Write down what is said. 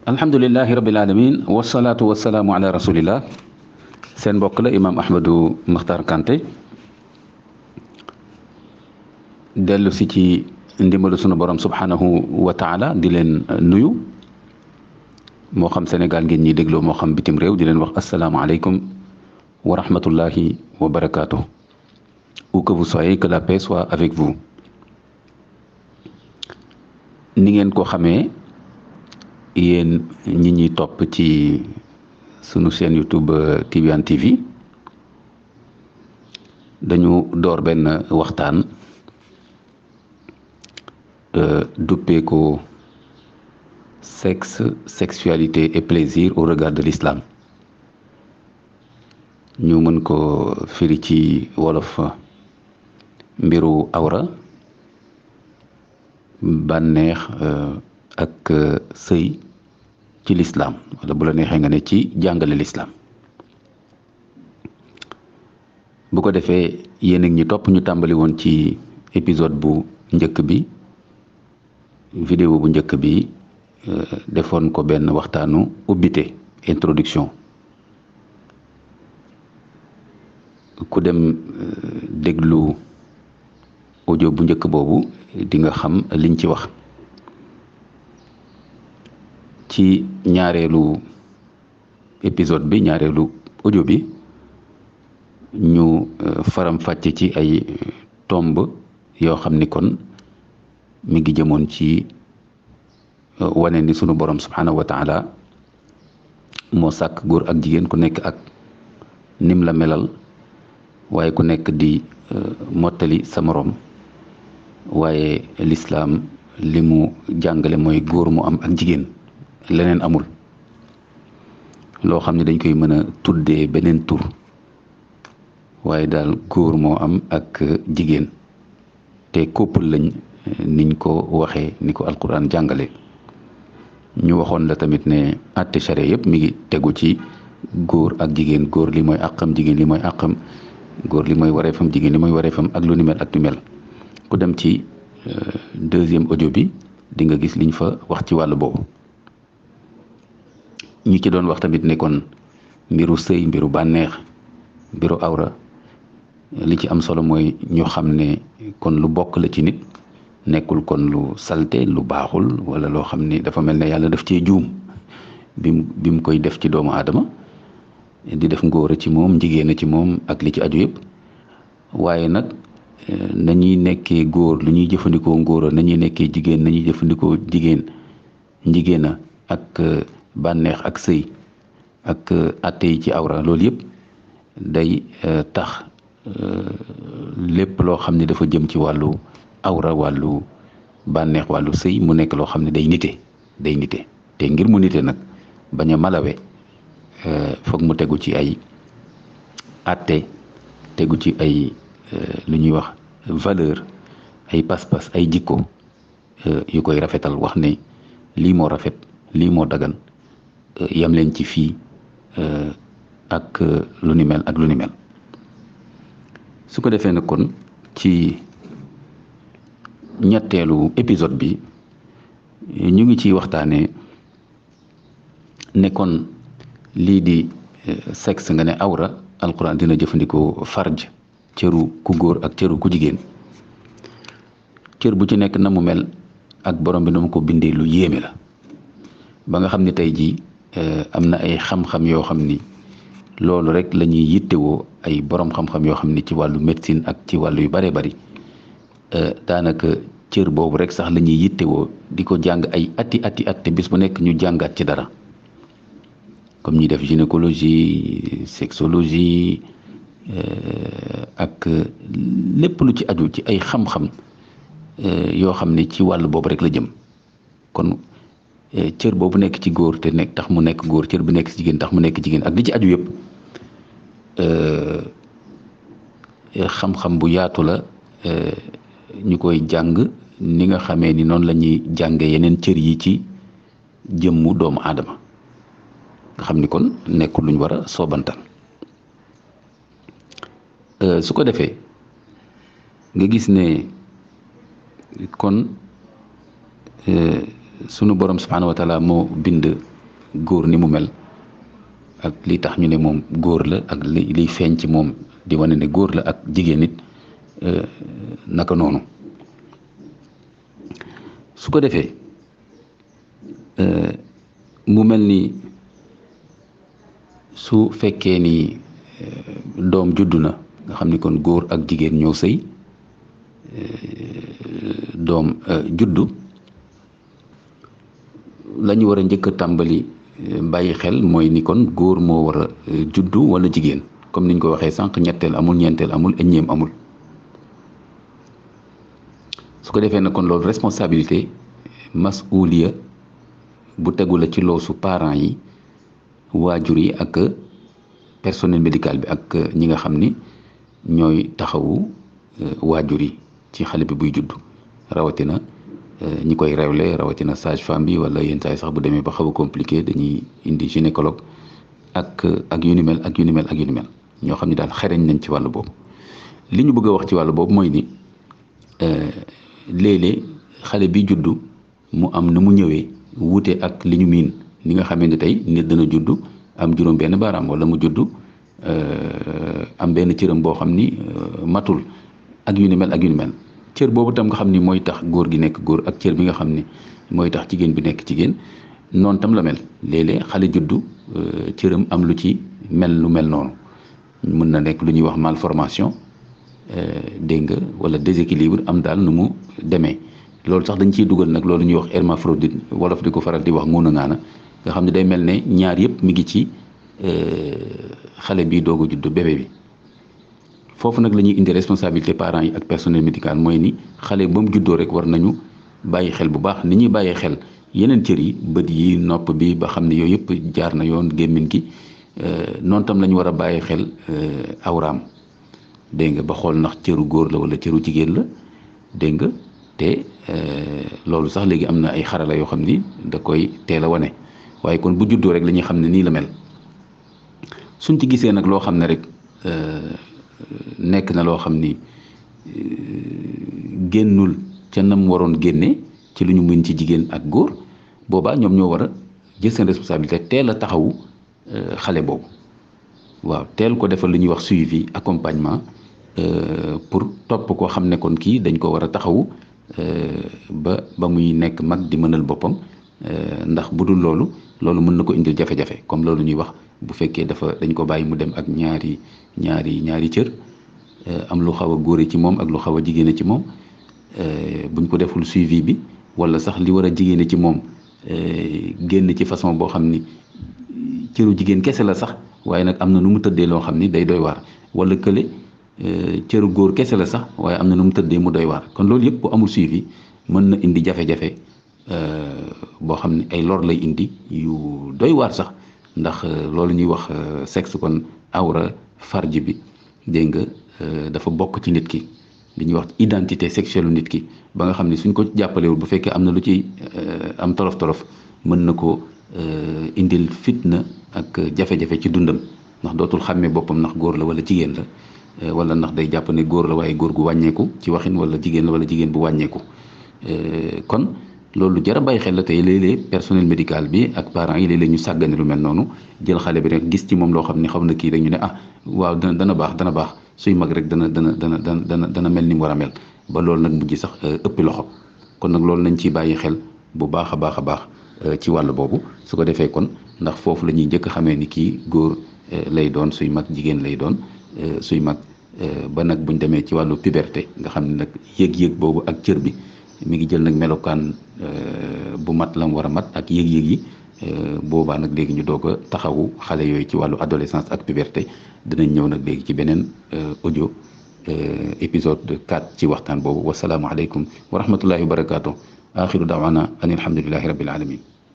alhamdulilahi rabbil alamin wasalaatu wasalaamu ala rasulillah seen mbokk la imaam Ahmadou Makhtar Kanté dellu si ci ndimbalu sunu borom subhanahu wa taala di leen nuyu moo xam Sénégal ngeen ñiy dégloo moo xam bitim réew di leen wax asalaamaaleykum wa rahmatullahi wa barakaatu. Où que vous soyez, que la paix soit avec vous. Ni ngeen ko xamee yéen ñi ñuy topp ci sunu chaîne YouTube Tidiane TV dañu door benn waxtaan duppee ko sexe, sexualité et plaisir au regard de l'islam. ñu mën ko firi ci wolof mbiru awra, bànneex ak sëy ci lislaam wala bu la neexee nga ne ci jàngale lislaam. bu ko defee yéen ak ñi topp ñu tàmbali woon ci épisode bu njëkk bi, vidéo bu njëkk bi defoon ko benn waxtaanu ubbite, introduction. ku dem déglu audio bu njëkk boobu di nga xam liñ ci wax. ci ñaareelu épisode bi, ñaareelu audio bi, ñu faram fàcce ci ay tomb yoo xam ni kon mi ngi jëmoon ci wane ni sunu borom subhanahu wa taala moo sàkk góor ak jigéen ku nekk ak nim la melal, waaye ku nekk di mottali sa moroom. waaye lislaam li mu jàngale mooy góor mu am ak jigéen, leneen amul loo xam ne dañ koy mën a tuddee beneen tur, waaye daal góor moo am ak jigéen te couple lañ niñ ko waxee, ni ko alquran jàngale. ñu waxoon la tamit ne àtte charia yëpp mi ngi tegu ci góor ak jigéen. góor li mooy àqam, jigéen li mooy àqam, góor li mooy wareefam, jigéen li mooy wareefam, ak lu ni mel ak lu mel. ku dem ci deuxième audio bi di nga gis liñ fa wax ci wàll boobu. ñi ci doon wax tamit ne kon mbiru sëy, mbiru bànneex, mbiru awra, li ci am solo mooy ñu xam ne kon lu bokk la ci nit, nekkul kon lu salte, lu baaxul, wala loo xam ne dafa mel ne yàlla daf cee juum bi mu koy def ci doomu aadama, di def ngóor ci moom, jigéen ci moom ak li ci aju yëpp. waaye nag nañuy nekkee góor lu ñuy jëfandikoo ngóora, nañuy nekkee jigéen nañuy jëfandikoo jigéena ak bànneex ak sëy ak atte yi ci awra, loolu yëpp day tax lépp loo xam ne dafa jëm ci wàllu awra, wàllu bànneex, wàllu sëy mu nekk loo xam ne day nite te ngir mu nite nag bañ a malawe foog mu tegu ci ay atte, tegu ci ay lu ñuy wax valeur, ay pas-pas, ay jikko yu koy rafetal. wax ne lii moo rafet, lii moo dagan, yam leen ci fii ak lu ni mel ak lu ni mel. su ko defee nag kon ci ñetteelu épisode bi ñu ngi ciy waxtaanee ne kon lii di sexe nga ne awra, alquran dina jëfandikoo farj, cëru ku góor ak cëru ku jigéen. cër bu ci nekk na mu mel ak borom bi na mu ko bindee lu yéeme la, ba nga xam ne tey jii am na ay xam-xam yoo xam ni loolu rek la ñuy yittewoo, ay borom xam-xam yoo xam ni ci wàllu médecine ak ci wàllu yu baree bari daanaka cër boobu rek sax la ñuy yittewoo di ko jàng ay ati te bis bu nekk ñu jàngaat ci dara, comme ñi def gynécologie, sexologie ak lépp lu ci aju ci ay xam-xam yoo xam ne ci wàll boobu rek la jëm. kon cër boobu nekk ci góor te nekk tax mu nekk góor, cër bu nekk ci jigéen tax mu nekk jigéen, ak li ci aju yëpp xam-xam bu yaatu la. ñu koy jàng ni nga xamee ni noonu la ñuy jànge yeneen cër yi ci jëmmu doomu aadama, nga xam ni kon nekkul luñ war a soobantal. su ko defee nga gis ne kon sunu borom subhanahu wa taala moo bind góor ni mu mel ak li tax ñu ne moom góor la ak liy feeñ ci moom di wane ne góor la ak jigéen nit naka noonu su ko defee mu mel ni su fekkee ni doom juddu na nga xam ni kon góor ak jigéen ñoo sëy doom juddu la ñu war a njëkk a tàmbali bàyyi xel mooy ni kon góor moo war a juddu wala jigéen comme niñ ko waxee sànq ñetteel amul ñeenteel amul ñeem amul su ko defee na kon loolu responsabilité masuliya bu tegu la ci loosu parents yi waajur yi ak personnel médical bi ak ñi nga xam ni ñooy taxawu waajur yi ci xale bi buy juddu rawatina ñi koy rewle rawatina sage-femme bi wala yenn saay sax bu demee ba xaw a compliqué dañuy indi gynécologue ak yu ni mel ak yu ni mel ak yu ni mel ñoo xam ni daal xereñ nañ ci wàllu boobu li ñu bëgg a wax ci wàllu boobu mooy ni léeg-léeg xale bi juddu mu am na mu ñëwee wuute ak li ñu miin ni nga xamee ne tey nit dana juddu am juróom benn baaraam wala mu juddu am benn cëram boo xam ni matul ak yu ni mel ak yu ni mel cër boobu tam nga xam ni mooy tax góor gi nekk góor ak cër bi nga xam ni mooy tax jigéen bi nekk jigéen noonu tam la mel léeg-léeg xale juddu cëram am lu ci mel lu mel noonu mën na nekk lu ñuy wax malformation dégg nga wala déséquilibre am daal nu mu demee loolu sax dañ ciy dugal nag loolu ñuy wax hermaphrodite wolof di ko faral di wax nguuna ngaana nga xam ne day mel ne ñaar yëpp mi ngi ci xale bi doog a juddu bébé bi foofu nag la ñuy indi responsabilité parents yi ak personnel médical mooy ni xale ba mu juddoo rek war nañu bàyyi xel bu baax ni ñuy bàyyee xel yeneen cër yi bët yi nopp bi ba xam ne yooyu yëpp jaar na yoon gémmiñ gi noonu tam la ñu war a bàyyi xel awraam dégg nga ba xool ndax cëru góor la wala cëru jigéen la dégg nga te loolu sax léegi am na ay xarala yoo xam ni da koy teel a wane waaye kon bu juddoo rek la ñuy xam ne nii la mel suñ ci gisee nag loo xam ne rek nekk na loo xam ni génnul ca nam waroon génne ci lu ñu mën ci jigéen ak góor boobaa ñoom ñoo war a jël seen responsabilité teel a taxawu xale boobu waaw teel ko defal lu ñuy wax suivi accompagnement pour topp koo xam ne kon kii dañ ko war a taxawu ba muy nekk mag di mënal boppam ndax bu dul loolu mën na ko indil jafe-jafe comme loolu ñuy wax bu fekkee dañ ko bàyyi mu dem ak ñaari cër am lu xaw a góore ci moom ak lu xaw a jigéene ci moom buñ ko deful suivi bi wala sax li war a jigéene ci moom génn ci façon boo xam ni cëru jigéen kese la sax waaye nag am na nu mu tëddee loo xam ni day doy waar wala kële cëru góor kese la sax waaye am na nu mu tëddee mu doy waar kon loolu yëpp bu amul suivi mën na indi jafe-jafe boo xam ne ay lor lay indi yu doy waar sax ndax loolu ñuy wax sexe kon awra farji bi dégg nga dafa bokk ci nit ki li ñuy wax identité sexuelle nit ki ba nga xam ne suñ ko jàppalewul bu fekkee am na lu ci am tolof-tolof mën na ko indil fitna ak jafe-jafe ci dundam ndax dootul xàmmee boppam ndax góor la wala jigéen la wala ndax day jàpp ne góor la waaye góor gu wàññeeku ci waxin wala jigéen la wala jigéen bu wàññeeku kon loolu jar a bàyyi xel la tey léeg-léeg personnel médical bi ak parents yi léeg-léeg ñu sàggane lu mel noonu jël xale bi rek gis ci moom loo xam ne xaw na kii rek ñu ne waaw dana baax suy mag rek dana mel ni mu war a mel ba loolu nag mujj sax ëppi loxo kon nag loolu nañ ciy bàyyi xel bu baax a baax ci wàll boobu su ko defee kon ndax foofu la ñuy njëkk xamee ni kii góor lay doon suy mag jigéen lay doon suy mag ba nag buñ demee ci wàllu puberté nga xam ne nag yëg-yëg boobu ak cër bi mi ngi jël nag melokaan bu mat la mu war a mat ak yëg-yëg yi boobaa nag léegi ñu doog a taxawu xale yooyu ci wàllu adolescence ak puberté dinañ ñëw nag léegi ci beneen audio épisode 4 ci waxtaan boobu wasalaamualeykum wa rahmatullahi wa barakaatu axiru daawana an alhamdulilahi rabbil alamin